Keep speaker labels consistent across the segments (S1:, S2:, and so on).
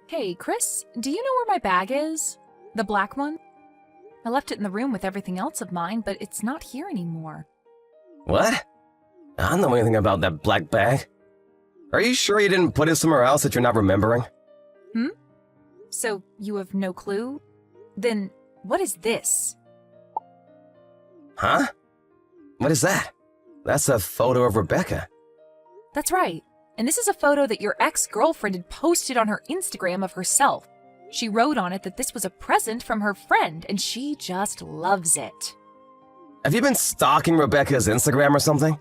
S1: Hey, Chris, do you know where my bag is? The black one? I left it in the room with everything else of mine, but it's not here anymore.
S2: What? I don't know anything about that black bag. Are you sure you didn't put it somewhere else that you're not remembering?
S1: So, you have no clue? Then, what is this?
S2: Huh? What is that? That's a photo of Rebecca.
S1: That's right. And this is a photo that your ex-girlfriend had posted on her Instagram of herself. She wrote on it that this was a present from her friend, and she just loves it.
S2: Have you been stalking Rebecca's Instagram or something?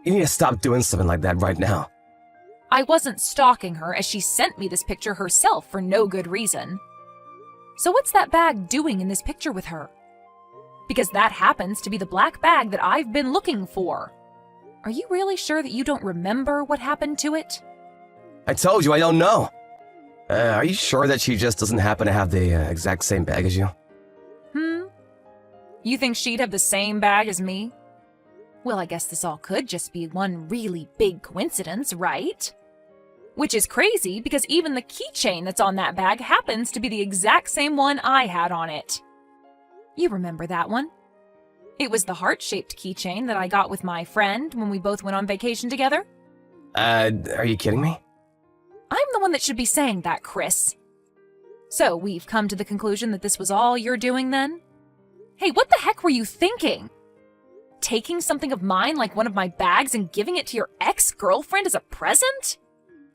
S2: You need to stop doing something like that right now.
S1: I wasn't stalking her, as she sent me this picture herself for no good reason. So what's that bag doing in this picture with her? Because that happens to be the black bag that I've been looking for. Are you really sure that you don't remember what happened to it?
S2: I told you I don't know. Are you sure that she just doesn't happen to have the exact same bag as you?
S1: You think she'd have the same bag as me? Well, I guess this all could just be one really big coincidence, right? Which is crazy because even the keychain that's on that bag happens to be the exact same one I had on it. You remember that one? It was the heart-shaped keychain that I got with my friend when we both went on vacation together.
S2: Are you kidding me?
S1: I'm the one that should be saying that, Chris. So, we've come to the conclusion that this was all you're doing then? Hey, what the heck were you thinking? Taking something of mine like one of my bags and giving it to your ex-girlfriend as a present?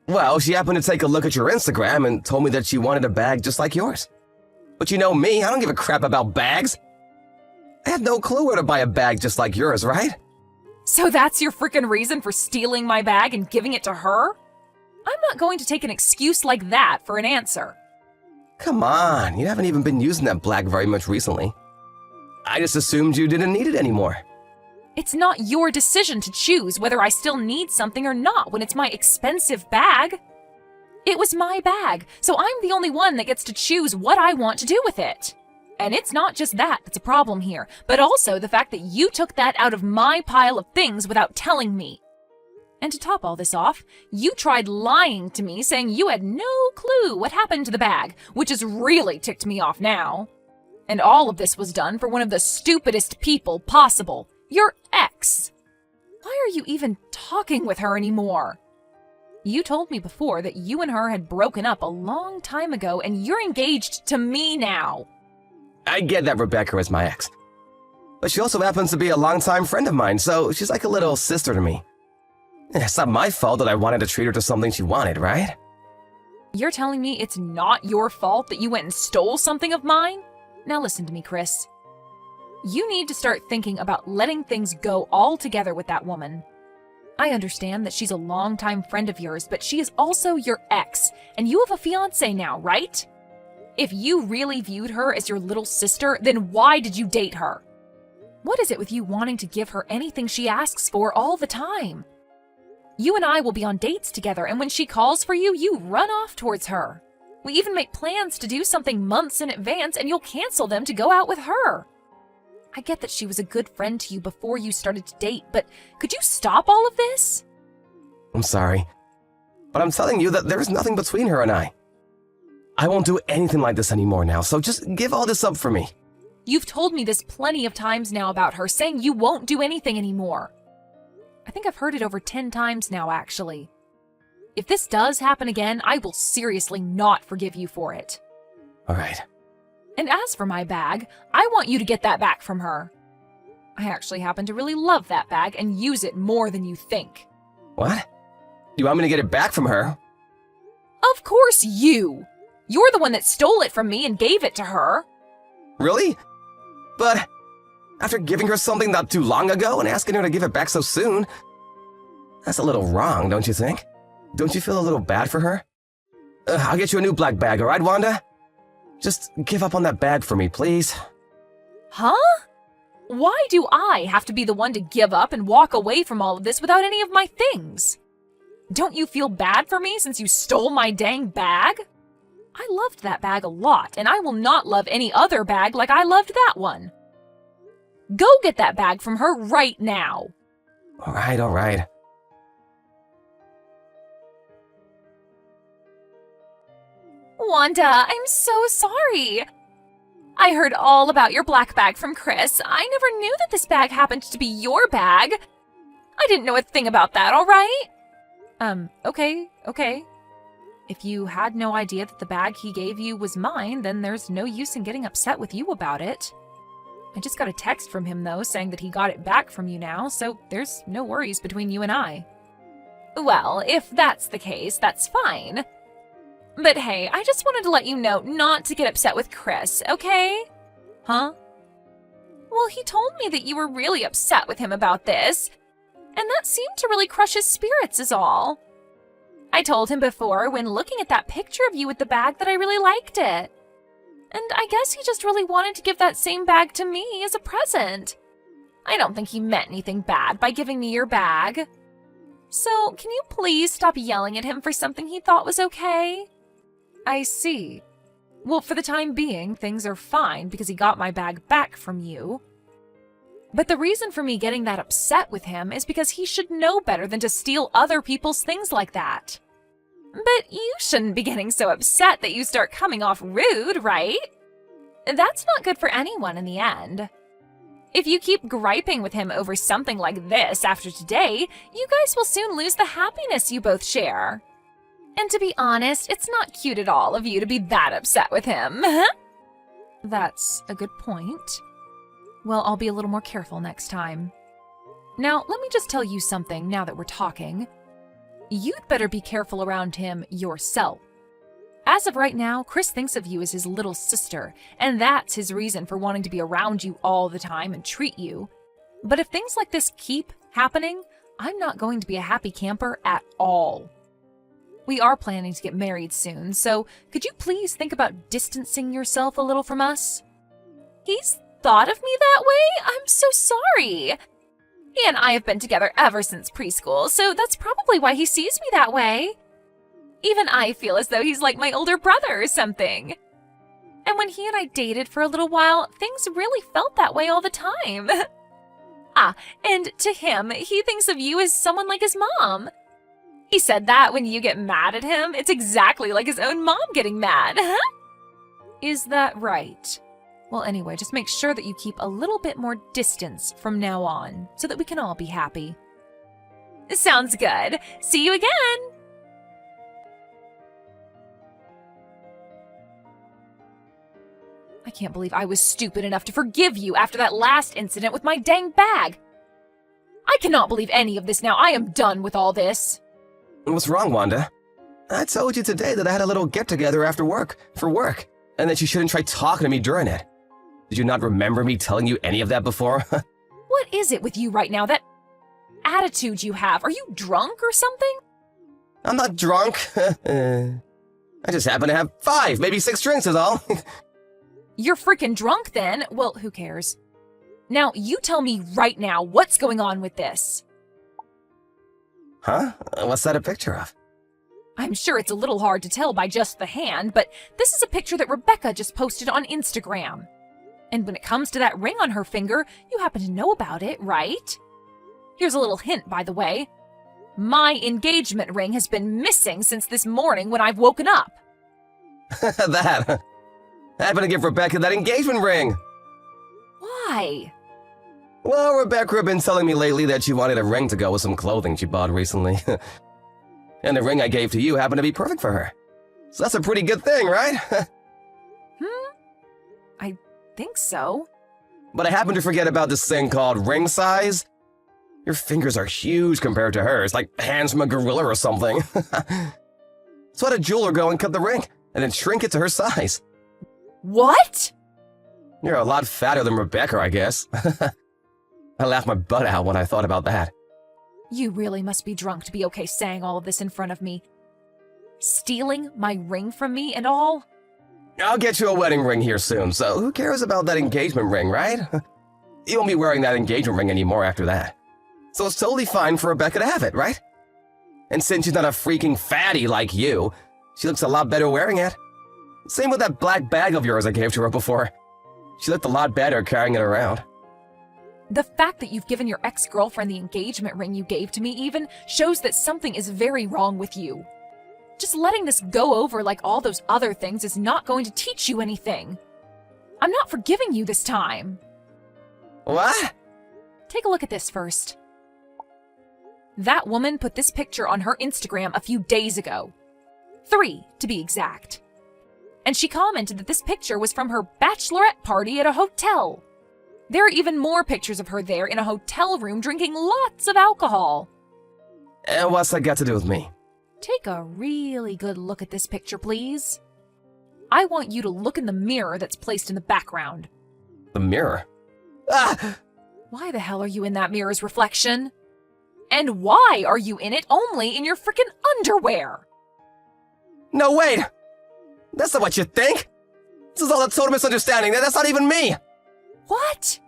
S2: Well, she happened to take a look at your Instagram and told me that she wanted a bag just like yours. But you know me, I don't give a crap about bags. I had no clue where to buy a bag just like yours, right?
S1: So that's your frickin' reason for stealing my bag and giving it to her? I'm not going to take an excuse like that for an answer.
S2: Come on, you haven't even been using that black very much recently. I just assumed you didn't need it anymore.
S1: It's not your decision to choose whether I still need something or not when it's my expensive bag. It was my bag, so I'm the only one that gets to choose what I want to do with it. And it's not just that that's a problem here, but also the fact that you took that out of my pile of things without telling me. And to top all this off, you tried lying to me saying you had no clue what happened to the bag, which has really ticked me off now. And all of this was done for one of the stupidest people possible, your ex. Why are you even talking with her anymore? You told me before that you and her had broken up a long time ago and you're engaged to me now.
S2: I get that Rebecca is my ex. But she also happens to be a longtime friend of mine, so she's like a little sister to me. It's not my fault that I wanted to treat her to something she wanted, right?
S1: You're telling me it's not your fault that you went and stole something of mine? Now listen to me, Chris. You need to start thinking about letting things go altogether with that woman. I understand that she's a longtime friend of yours, but she is also your ex, and you have a fiancé now, right? If you really viewed her as your little sister, then why did you date her? What is it with you wanting to give her anything she asks for all the time? You and I will be on dates together, and when she calls for you, you run off towards her. We even make plans to do something months in advance, and you'll cancel them to go out with her. I get that she was a good friend to you before you started to date, but could you stop all of this?
S2: I'm sorry, but I'm telling you that there is nothing between her and I. I won't do anything like this anymore now, so just give all this up for me.
S1: You've told me this plenty of times now about her, saying you won't do anything anymore. I think I've heard it over 10 times now, actually. If this does happen again, I will seriously not forgive you for it.
S2: All right.
S1: And as for my bag, I want you to get that back from her. I actually happen to really love that bag and use it more than you think.
S2: What? You want me to get it back from her?
S1: Of course you! You're the one that stole it from me and gave it to her.
S2: Really? But after giving her something not too long ago and asking her to give it back so soon, that's a little wrong, don't you think? Don't you feel a little bad for her? I'll get you a new black bag, all right, Wanda? Just give up on that bag for me, please.
S1: Huh? Why do I have to be the one to give up and walk away from all of this without any of my things? Don't you feel bad for me since you stole my dang bag? I loved that bag a lot, and I will not love any other bag like I loved that one. Go get that bag from her right now.
S2: All right, all right.
S1: Wanda, I'm so sorry. I heard all about your black bag from Chris. I never knew that this bag happened to be your bag. I didn't know a thing about that, all right? Okay. If you had no idea that the bag he gave you was mine, then there's no use in getting upset with you about it. I just got a text from him, though, saying that he got it back from you now, so there's no worries between you and I. Well, if that's the case, that's fine. But hey, I just wanted to let you know not to get upset with Chris, okay? Huh? Well, he told me that you were really upset with him about this, and that seemed to really crush his spirits is all. I told him before, when looking at that picture of you with the bag, that I really liked it. And I guess he just really wanted to give that same bag to me as a present. I don't think he meant anything bad by giving me your bag. So, can you please stop yelling at him for something he thought was okay? I see. Well, for the time being, things are fine because he got my bag back from you. But the reason for me getting that upset with him is because he should know better than to steal other people's things like that. But you shouldn't be getting so upset that you start coming off rude, right? That's not good for anyone in the end. If you keep griping with him over something like this after today, you guys will soon lose the happiness you both share. And to be honest, it's not cute at all of you to be that upset with him. That's a good point. Well, I'll be a little more careful next time. Now, let me just tell you something now that we're talking. You'd better be careful around him yourself. As of right now, Chris thinks of you as his little sister, and that's his reason for wanting to be around you all the time and treat you. But if things like this keep happening, I'm not going to be a happy camper at all. We are planning to get married soon, so could you please think about distancing yourself a little from us? He's thought of me that way? I'm so sorry. He and I have been together ever since preschool, so that's probably why he sees me that way. Even I feel as though he's like my older brother or something. And when he and I dated for a little while, things really felt that way all the time. And to him, he thinks of you as someone like his mom. He said that when you get mad at him, it's exactly like his own mom getting mad. Is that right? Well, anyway, just make sure that you keep a little bit more distance from now on so that we can all be happy. Sounds good. See you again! I can't believe I was stupid enough to forgive you after that last incident with my dang bag. I cannot believe any of this now. I am done with all this.
S2: What's wrong, Wanda? I told you today that I had a little get-together after work, and that you shouldn't try talking to me during it. Did you not remember me telling you any of that before?
S1: What is it with you right now, that attitude you have? Are you drunk or something?
S2: I'm not drunk. I just happen to have 5, maybe 6 drinks is all.
S1: You're freaking drunk then. Well, who cares? Now, you tell me right now what's going on with this.
S2: Huh? What's that a picture of?
S1: I'm sure it's a little hard to tell by just the hand, but this is a picture that Rebecca just posted on Instagram. And when it comes to that ring on her finger, you happen to know about it, right? Here's a little hint, by the way. My engagement ring has been missing since this morning when I've woken up.
S2: That. I happened to give Rebecca that engagement ring.
S1: Why?
S2: Well, Rebecca had been telling me lately that she wanted a ring to go with some clothing she bought recently. And the ring I gave to you happened to be perfect for her. So that's a pretty good thing, right?
S1: I think so.
S2: But I happened to forget about this thing called ring size. Your fingers are huge compared to hers, like hands from a gorilla or something. So I had a jeweler go and cut the ring, and then shrink it to her size.
S1: What?
S2: You're a lot fatter than Rebecca, I guess. I laughed my butt out when I thought about that.
S1: You really must be drunk to be okay saying all of this in front of me. Stealing my ring from me and all?
S2: I'll get you a wedding ring here soon, so who cares about that engagement ring, right? You won't be wearing that engagement ring anymore after that. So it's totally fine for Rebecca to have it, right? And since she's not a freaking fatty like you, she looks a lot better wearing it. Same with that black bag of yours I gave to her before. She looked a lot better carrying it around.
S1: The fact that you've given your ex-girlfriend the engagement ring you gave to me even shows that something is very wrong with you. Just letting this go over like all those other things is not going to teach you anything. I'm not forgiving you this time.
S2: What?
S1: Take a look at this first. That woman put this picture on her Instagram a few days ago. 3, to be exact. And she commented that this picture was from her bachelorette party at a hotel. There are even more pictures of her there in a hotel room drinking lots of alcohol.
S2: And what's that got to do with me?
S1: Take a really good look at this picture, please. I want you to look in the mirror that's placed in the background.
S2: The mirror? Ah!
S1: Why the hell are you in that mirror's reflection? And why are you in it only in your frickin' underwear?
S2: No, wait! That's not what you think! This is all a total misunderstanding. That's not even me!
S1: What?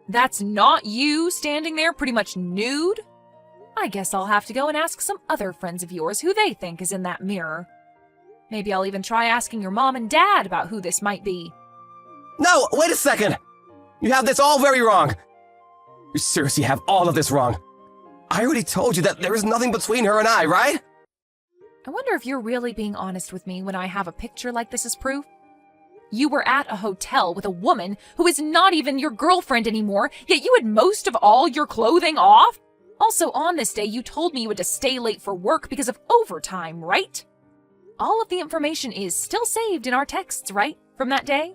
S1: That's not you standing there pretty much nude? I guess I'll have to go and ask some other friends of yours who they think is in that mirror. Maybe I'll even try asking your mom and dad about who this might be.
S2: No, wait a second! You have this all very wrong! You seriously have all of this wrong. I already told you that there is nothing between her and I, right?
S1: I wonder if you're really being honest with me when I have a picture like this as proof. You were at a hotel with a woman who is not even your girlfriend anymore, yet you had most of all your clothing off? Also, on this day, you told me you had to stay late for work because of overtime, right? All of the information is still saved in our texts, right, from that day?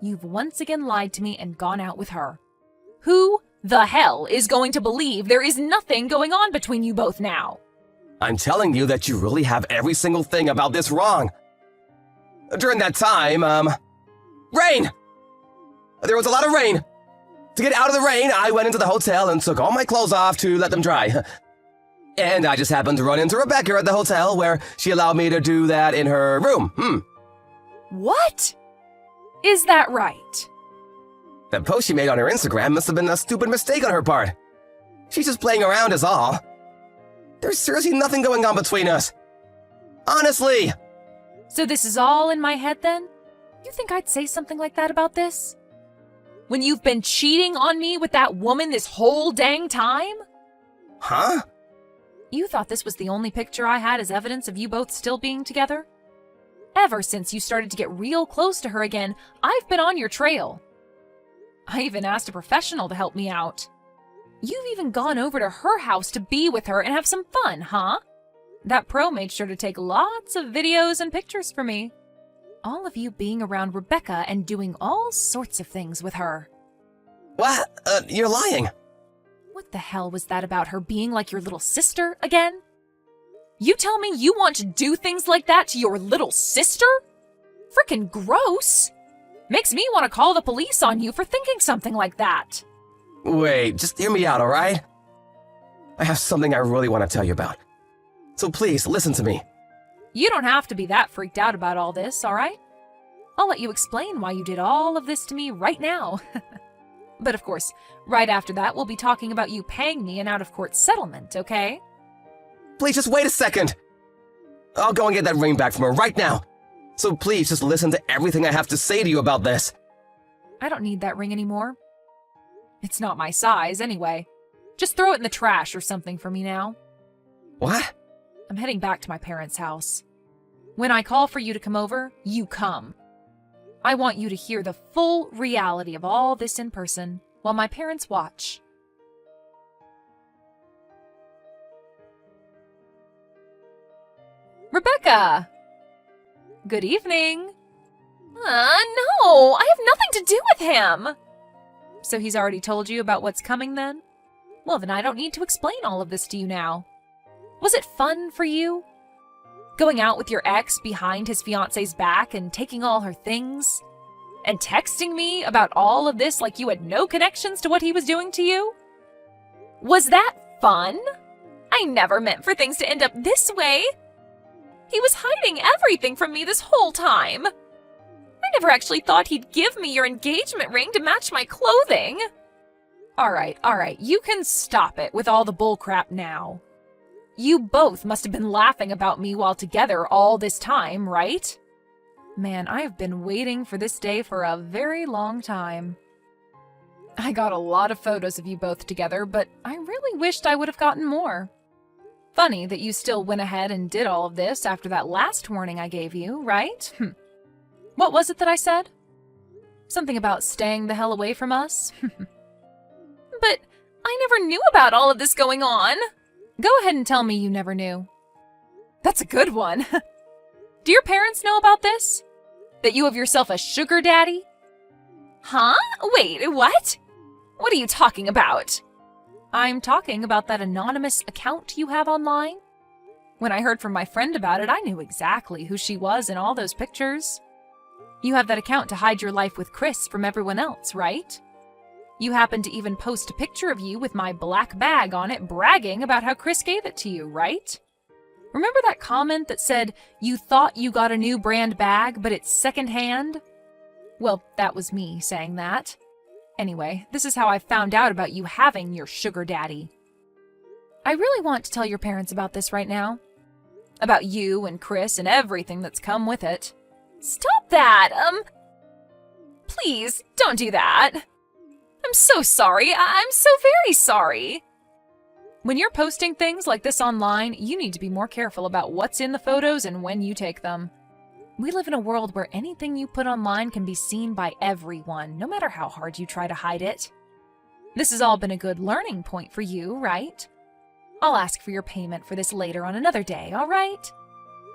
S1: You've once again lied to me and gone out with her. Who the hell is going to believe there is nothing going on between you both now?
S2: I'm telling you that you really have every single thing about this wrong. During that time, rain! There was a lot of rain. To get out of the rain, I went into the hotel and took all my clothes off to let them dry. And I just happened to run into Rebecca at the hotel where she allowed me to do that in her room.
S1: What? Is that right?
S2: That post she made on her Instagram must have been a stupid mistake on her part. She's just playing around is all. There's seriously nothing going on between us. Honestly.
S1: So this is all in my head then? You think I'd say something like that about this? When you've been cheating on me with that woman this whole dang time?
S2: Huh?
S1: You thought this was the only picture I had as evidence of you both still being together? Ever since you started to get real close to her again, I've been on your trail. I even asked a professional to help me out. You've even gone over to her house to be with her and have some fun, huh? That pro made sure to take lots of videos and pictures for me. All of you being around Rebecca and doing all sorts of things with her.
S2: What? You're lying.
S1: What the hell was that about her being like your little sister again? You tell me you want to do things like that to your little sister? Frickin' gross! Makes me want to call the police on you for thinking something like that.
S2: Wait, just hear me out, alright? I have something I really want to tell you about. So please, listen to me.
S1: You don't have to be that freaked out about all this, alright? I'll let you explain why you did all of this to me right now. But of course, right after that, we'll be talking about you paying me an out-of-court settlement, okay?
S2: Please, just wait a second. I'll go and get that ring back from her right now. So please, just listen to everything I have to say to you about this.
S1: I don't need that ring anymore. It's not my size, anyway. Just throw it in the trash or something for me now.
S2: What?
S1: I'm heading back to my parents' house. When I call for you to come over, you come. I want you to hear the full reality of all this in person while my parents watch. Rebecca! Good evening. No, I have nothing to do with him. So he's already told you about what's coming then? Well, then I don't need to explain all of this to you now. Was it fun for you? Going out with your ex behind his fiancé's back and taking all her things? And texting me about all of this like you had no connections to what he was doing to you? Was that fun? I never meant for things to end up this way. He was hiding everything from me this whole time. I never actually thought he'd give me your engagement ring to match my clothing. All right, you can stop it with all the bullcrap now. You both must have been laughing about me while together all this time, right? Man, I've been waiting for this day for a very long time. I got a lot of photos of you both together, but I really wished I would have gotten more. Funny that you still went ahead and did all of this after that last warning I gave you, right? What was it that I said? Something about staying the hell away from us? But I never knew about all of this going on. Go ahead and tell me you never knew. That's a good one. Do your parents know about this? That you have yourself a sugar daddy? Huh? Wait, what? What are you talking about? I'm talking about that anonymous account you have online. When I heard from my friend about it, I knew exactly who she was in all those pictures. You have that account to hide your life with Chris from everyone else, right? You happened to even post a picture of you with my black bag on it, bragging about how Chris gave it to you, right? Remember that comment that said you thought you got a new brand bag, but it's secondhand? Well, that was me saying that. Anyway, this is how I found out about you having your sugar daddy. I really want to tell your parents about this right now. About you and Chris and everything that's come with it. Stop that! Please, don't do that. I'm so sorry. I'm so very sorry. When you're posting things like this online, you need to be more careful about what's in the photos and when you take them. We live in a world where anything you put online can be seen by everyone, no matter how hard you try to hide it. This has all been a good learning point for you, right? I'll ask for your payment for this later on another day, all right?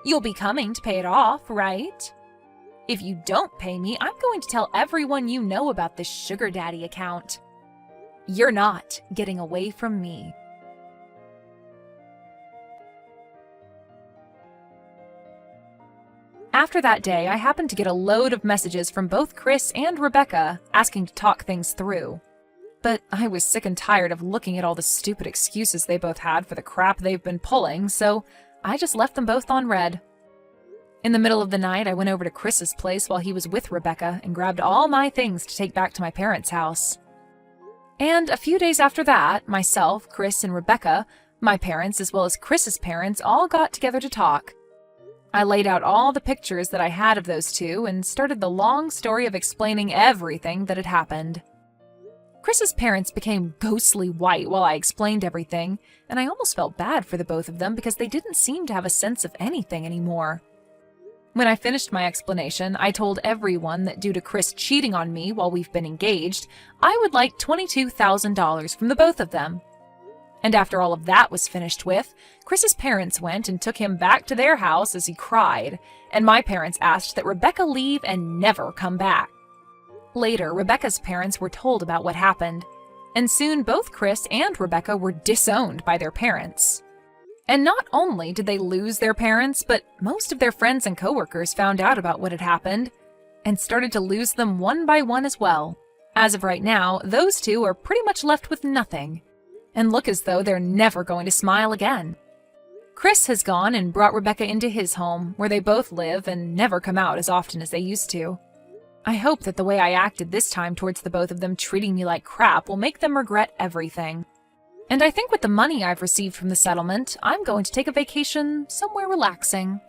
S1: You'll be coming to pay it off, right? If you don't pay me, I'm going to tell everyone you know about this sugar daddy account. You're not getting away from me. After that day, I happened to get a load of messages from both Chris and Rebecca asking to talk things through. But I was sick and tired of looking at all the stupid excuses they both had for the crap they've been pulling, so I just left them both on red. In the middle of the night, I went over to Chris's place while he was with Rebecca and grabbed all my things to take back to my parents' house. And a few days after that, myself, Chris, and Rebecca, my parents as well as Chris's parents, all got together to talk. I laid out all the pictures that I had of those two and started the long story of explaining everything that had happened. Chris's parents became ghostly white while I explained everything, and I almost felt bad for the both of them because they didn't seem to have a sense of anything anymore. When I finished my explanation, I told everyone that due to Chris cheating on me while we've been engaged, I would like $22,000 from the both of them. And after all of that was finished with, Chris's parents went and took him back to their house as he cried, and my parents asked that Rebecca leave and never come back. Later, Rebecca's parents were told about what happened, and soon both Chris and Rebecca were disowned by their parents. And not only did they lose their parents, but most of their friends and coworkers found out about what had happened, and started to lose them one by one as well. As of right now, those two are pretty much left with nothing, and look as though they're never going to smile again. Chris has gone and brought Rebecca into his home, where they both live and never come out as often as they used to. I hope that the way I acted this time towards the both of them treating me like crap will make them regret everything. And I think with the money I've received from the settlement, I'm going to take a vacation somewhere relaxing.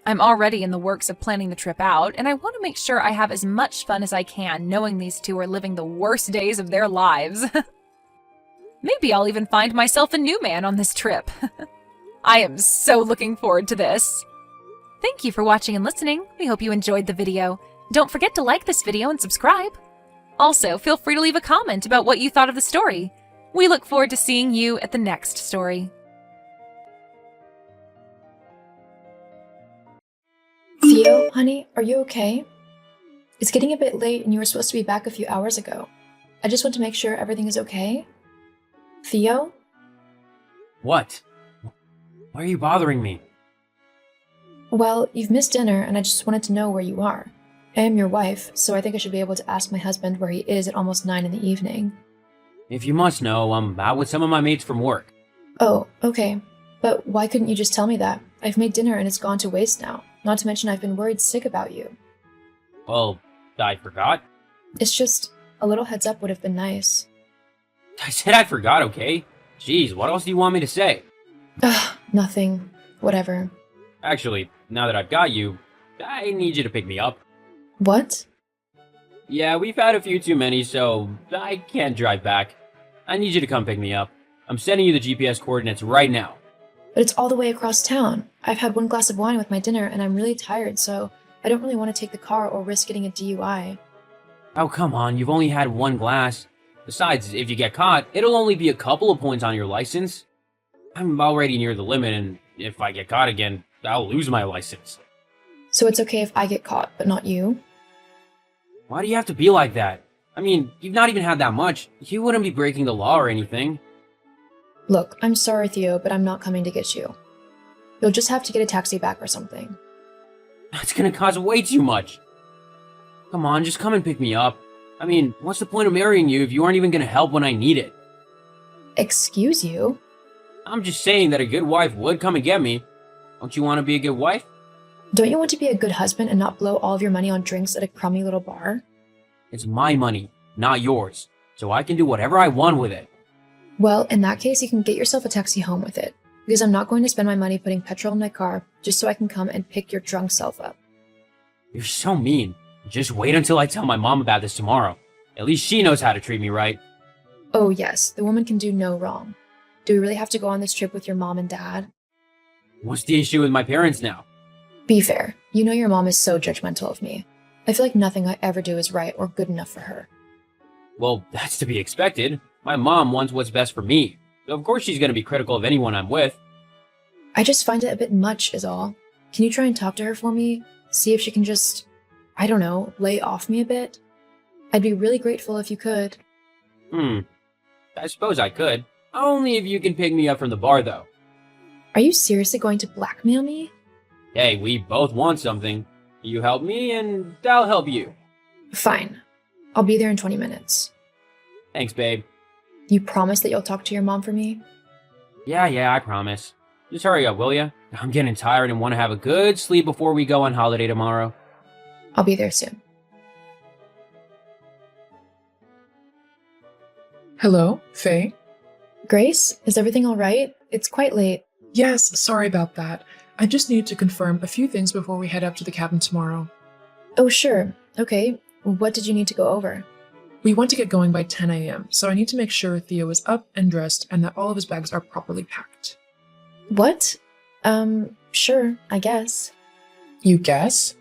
S1: I'm already in the works of planning the trip out, and I want to make sure I have as much fun as I can knowing these two are living the worst days of their lives. Maybe I'll even find myself a new man on this trip. I am so looking forward to this. Thank you for watching and listening. We hope you enjoyed the video. Don't forget to like this video and subscribe. Also, feel free to leave a comment about what you thought of the story. We look forward to seeing you at the next story.
S3: Theo, honey, are you okay? It's getting a bit late and you were supposed to be back a few hours ago. I just want to make sure everything is okay. Theo?
S4: What? Why are you bothering me?
S3: Well, you've missed dinner and I just wanted to know where you are. I am your wife, so I think I should be able to ask my husband where he is at almost 9 in the evening.
S4: If you must know, I'm out with some of my mates from work.
S3: Oh, okay. But why couldn't you just tell me that? I've made dinner and it's gone to waste now. Not to mention I've been worried sick about you.
S4: Well, I forgot.
S3: It's just, a little heads up would have been nice.
S4: I said I forgot, okay? Jeez, what else do you want me to say?
S3: Ugh, nothing. Whatever.
S4: Actually, now that I've got you, I need you to pick me up.
S3: What?
S4: Yeah, we've had a few too many, so I can't drive back. I need you to come pick me up. I'm sending you the GPS coordinates right now.
S3: But it's all the way across town. I've had one glass of wine with my dinner and I'm really tired, so I don't really want to take the car or risk getting a DUI.
S4: Oh, come on, you've only had one glass. Besides, if you get caught, it'll only be a couple of points on your license. I'm already near the limit, and if I get caught again, I'll lose my license.
S3: So it's okay if I get caught, but not you?
S4: Why do you have to be like that? I mean, you've not even had that much. You wouldn't be breaking the law or anything.
S3: Look, I'm sorry, Theo, but I'm not coming to get you. You'll just have to get a taxi back or something.
S4: That's gonna cost way too much. Come on, just come and pick me up. I mean, what's the point of marrying you if you aren't even gonna help when I need it?
S3: Excuse you?
S4: I'm just saying that a good wife would come and get me. Don't you want to be a good wife?
S3: Don't you want to be a good husband and not blow all of your money on drinks at a crummy little bar?
S4: It's my money, not yours, so I can do whatever I want with it.
S3: Well, in that case, you can get yourself a taxi home with it, because I'm not going to spend my money putting petrol in my car just so I can come and pick your drunk self up.
S4: You're so mean. Just wait until I tell my mom about this tomorrow. At least she knows how to treat me right.
S3: Oh yes, the woman can do no wrong. Do we really have to go on this trip with your mom and dad?
S4: What's the issue with my parents now?
S3: Be fair, you know your mom is so judgmental of me. I feel like nothing I ever do is right or good enough for her.
S4: Well, that's to be expected. My mom wants what's best for me. So of course she's going to be critical of anyone I'm with.
S3: I just find it a bit much is all. Can you try and talk to her for me? See if she can just, I don't know, lay off me a bit? I'd be really grateful if you could.
S4: I suppose I could. Only if you can pick me up from the bar, though.
S3: Are you seriously going to blackmail me?
S4: Hey, we both want something. You help me, and I'll help you.
S3: Fine. I'll be there in 20 minutes.
S4: Thanks, babe.
S3: You promise that you'll talk to your mom for me?
S4: Yeah, I promise. Just hurry up, will ya? I'm getting tired and want to have a good sleep before we go on holiday tomorrow.
S3: I'll be there soon.
S5: Hello, Faye?
S3: Grace, is everything all right? It's quite late.
S5: Yes, sorry about that. I just need to confirm a few things before we head up to the cabin tomorrow.
S3: Oh, sure. Okay. What did you need to go over?
S5: We want to get going by 10 a.m., so I need to make sure Theo is up and dressed and that all of his bags are properly packed.
S3: What? Sure, I guess.
S5: You guess?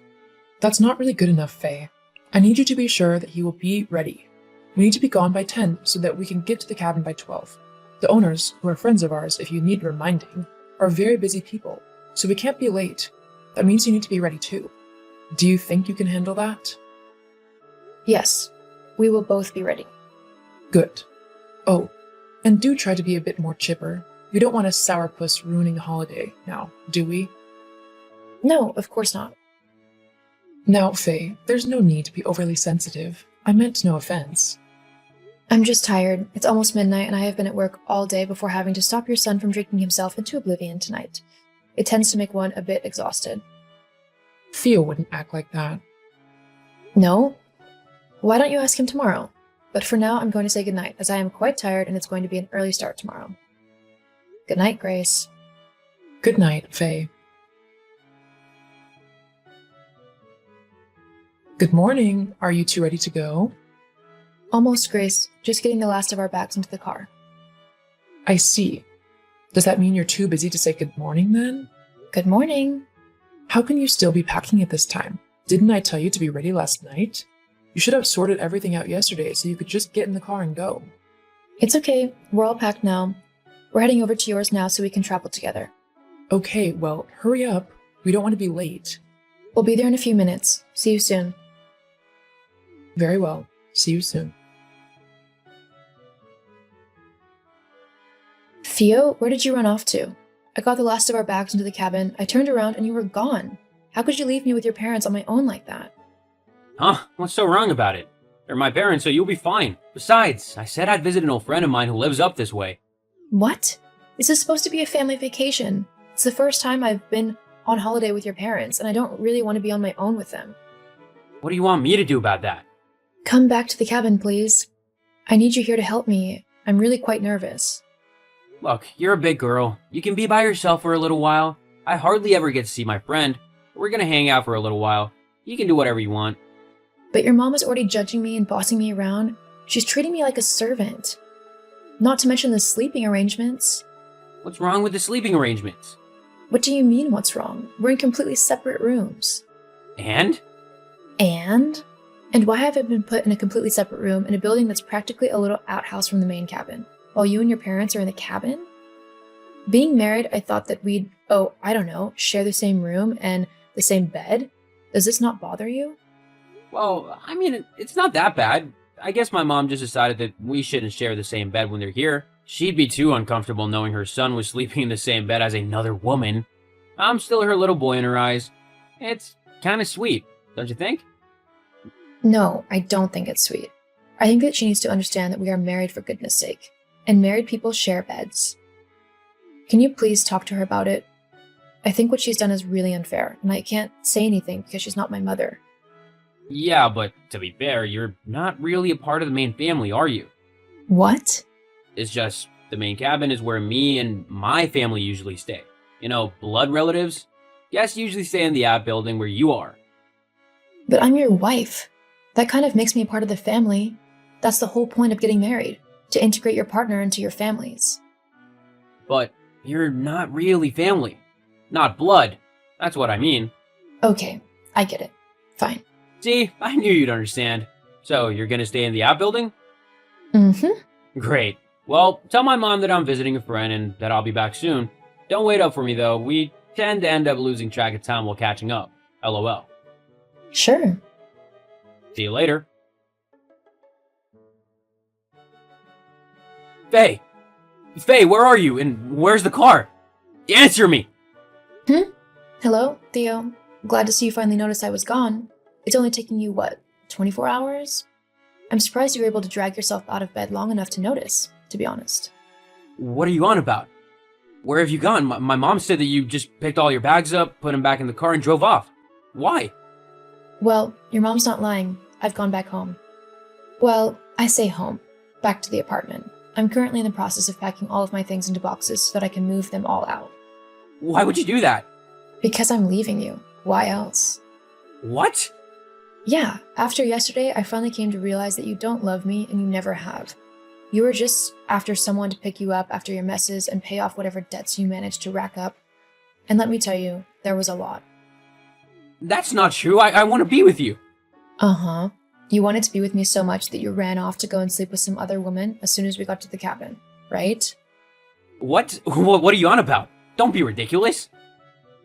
S5: That's not really good enough, Faye. I need you to be sure that he will be ready. We need to be gone by 10 so that we can get to the cabin by 12. The owners, who are friends of ours if you need reminding, are very busy people, so we can't be late. That means you need to be ready too. Do you think you can handle that?
S3: Yes, we will both be ready.
S5: Good. Oh, and do try to be a bit more chipper. We don't want a sourpuss ruining the holiday now, do we?
S3: No, of course not.
S5: Now, Faye, there's no need to be overly sensitive. I meant no offense.
S3: I'm just tired. It's almost midnight and I have been at work all day before having to stop your son from drinking himself into oblivion tonight. It tends to make one a bit exhausted.
S5: Theo wouldn't act like that.
S3: No? Why don't you ask him tomorrow? But for now, I'm going to say goodnight, as I am quite tired and it's going to be an early start tomorrow. Good night, Grace.
S5: Good night, Faye. Good morning. Are you two ready to go?
S3: Almost, Grace. Just getting the last of our bags into the car.
S5: I see. Does that mean you're too busy to say good morning then?
S3: Good morning.
S5: How can you still be packing at this time? Didn't I tell you to be ready last night? You should have sorted everything out yesterday so you could just get in the car and go.
S3: It's okay. We're all packed now. We're heading over to yours now so we can travel together.
S5: Okay, well, hurry up. We don't want to be late.
S3: We'll be there in a few minutes. See you soon.
S5: Very well. See you soon.
S3: Theo, where did you run off to? I got the last of our bags into the cabin. I turned around and you were gone. How could you leave me with your parents on my own like that?
S4: Huh? What's so wrong about it? They're my parents, so you'll be fine. Besides, I said I'd visit an old friend of mine who lives up this way.
S3: What? This is supposed to be a family vacation. It's the first time I've been on holiday with your parents, and I don't really want to be on my own with them.
S4: What do you want me to do about that?
S3: Come back to the cabin, please. I need you here to help me. I'm really quite nervous.
S4: Look, you're a big girl. You can be by yourself for a little while. I hardly ever get to see my friend. We're gonna hang out for a little while. You can do whatever you want.
S3: But your mom is already judging me and bossing me around. She's treating me like a servant. Not to mention the sleeping arrangements.
S4: What's wrong with the sleeping arrangements?
S3: What do you mean, what's wrong? We're in completely separate rooms.
S4: And?
S3: And? And why have I been put in a completely separate room in a building that's practically a little outhouse from the main cabin, while you and your parents are in the cabin? Being married, I thought that we'd, share the same room and the same bed. Does this not bother you?
S4: Well, I mean, it's not that bad. I guess my mom just decided that we shouldn't share the same bed when they're here. She'd be too uncomfortable knowing her son was sleeping in the same bed as another woman. I'm still her little boy in her eyes. It's kind of sweet, don't you think?
S3: No, I don't think it's sweet. I think that she needs to understand that we are married for goodness sake, and married people share beds. Can you please talk to her about it? I think what she's done is really unfair, and I can't say anything because she's not my mother.
S4: Yeah, but to be fair, you're not really a part of the main family, are you?
S3: What?
S4: It's just the main cabin is where me and my family usually stay. You know, blood relatives? Guests usually stay in the outbuilding where you are.
S3: But I'm your wife. That kind of makes me a part of the family. That's the whole point of getting married, to integrate your partner into your families.
S4: But you're not really family. Not blood. That's what I mean.
S3: Okay, I get it. Fine.
S4: See, I knew you'd understand. So, you're gonna stay in the outbuilding?
S3: Mm-hmm.
S4: Great. Well, tell my mom that I'm visiting a friend and that I'll be back soon. Don't wait up for me, though. We tend to end up losing track of time while catching up. LOL.
S3: Sure.
S4: See you later. Faye! Faye, where are you? And where's the car? Answer me!
S3: Hello, Theo. Glad to see you finally noticed I was gone. It's only taking you, 24 hours? I'm surprised you were able to drag yourself out of bed long enough to notice, to be honest.
S4: What are you on about? Where have you gone? My mom said that you just picked all your bags up, put them back in the car, and drove off. Why?
S3: Well, your mom's not lying. I've gone back home. Well, I say home. Back to the apartment. I'm currently in the process of packing all of my things into boxes so that I can move them all out.
S4: Why would you do that?
S3: Because I'm leaving you. Why else?
S4: What?
S3: Yeah, after yesterday, I finally came to realize that you don't love me and you never have. You were just after someone to pick you up after your messes and pay off whatever debts you managed to rack up. And let me tell you, there was a lot.
S4: That's not true. I want to be with you.
S3: Uh-huh. You wanted to be with me so much that you ran off to go and sleep with some other woman as soon as we got to the cabin, right?
S4: What? What are you on about? Don't be ridiculous.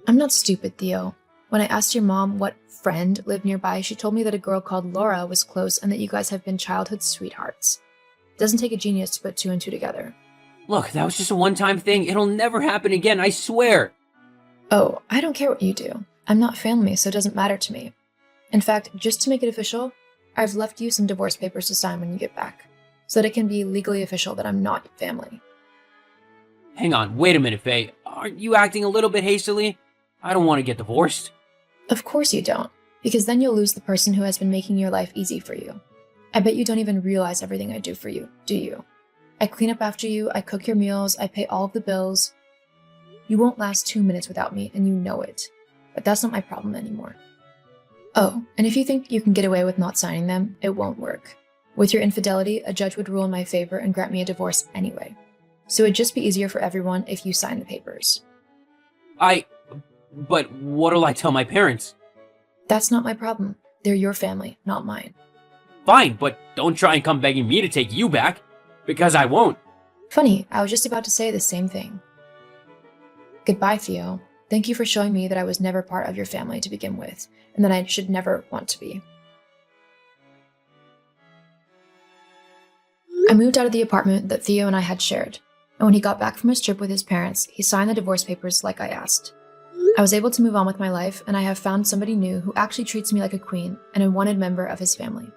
S3: I'm not stupid, Theo. When I asked your mom what friend lived nearby, she told me that a girl called Laura was close and that you guys have been childhood sweethearts. Doesn't take a genius to put two and two together.
S4: Look, that was just a one-time thing. It'll never happen again, I swear.
S3: Oh, I don't care what you do. I'm not family, so it doesn't matter to me. In fact, just to make it official, I've left you some divorce papers to sign when you get back, so that it can be legally official that I'm not family.
S4: Hang on, wait a minute, Faye. Aren't you acting a little bit hastily? I don't want to get divorced.
S3: Of course you don't, because then you'll lose the person who has been making your life easy for you. I bet you don't even realize everything I do for you, do you? I clean up after you, I cook your meals, I pay all of the bills. You won't last 2 minutes without me, and you know it. But that's not my problem anymore. Oh, and if you think you can get away with not signing them, it won't work. With your infidelity, a judge would rule in my favor and grant me a divorce anyway. So it'd just be easier for everyone if you sign the papers.
S4: But what'll I tell my parents?
S3: That's not my problem. They're your family, not mine.
S4: Fine, but don't try and come begging me to take you back, because I won't.
S3: Funny, I was just about to say the same thing. Goodbye, Theo. Thank you for showing me that I was never part of your family to begin with, and that I should never want to be. I moved out of the apartment that Theo and I had shared, and when he got back from his trip with his parents, he signed the divorce papers like I asked. I was able to move on with my life, and I have found somebody new who actually treats me like a queen and a wanted member of his family.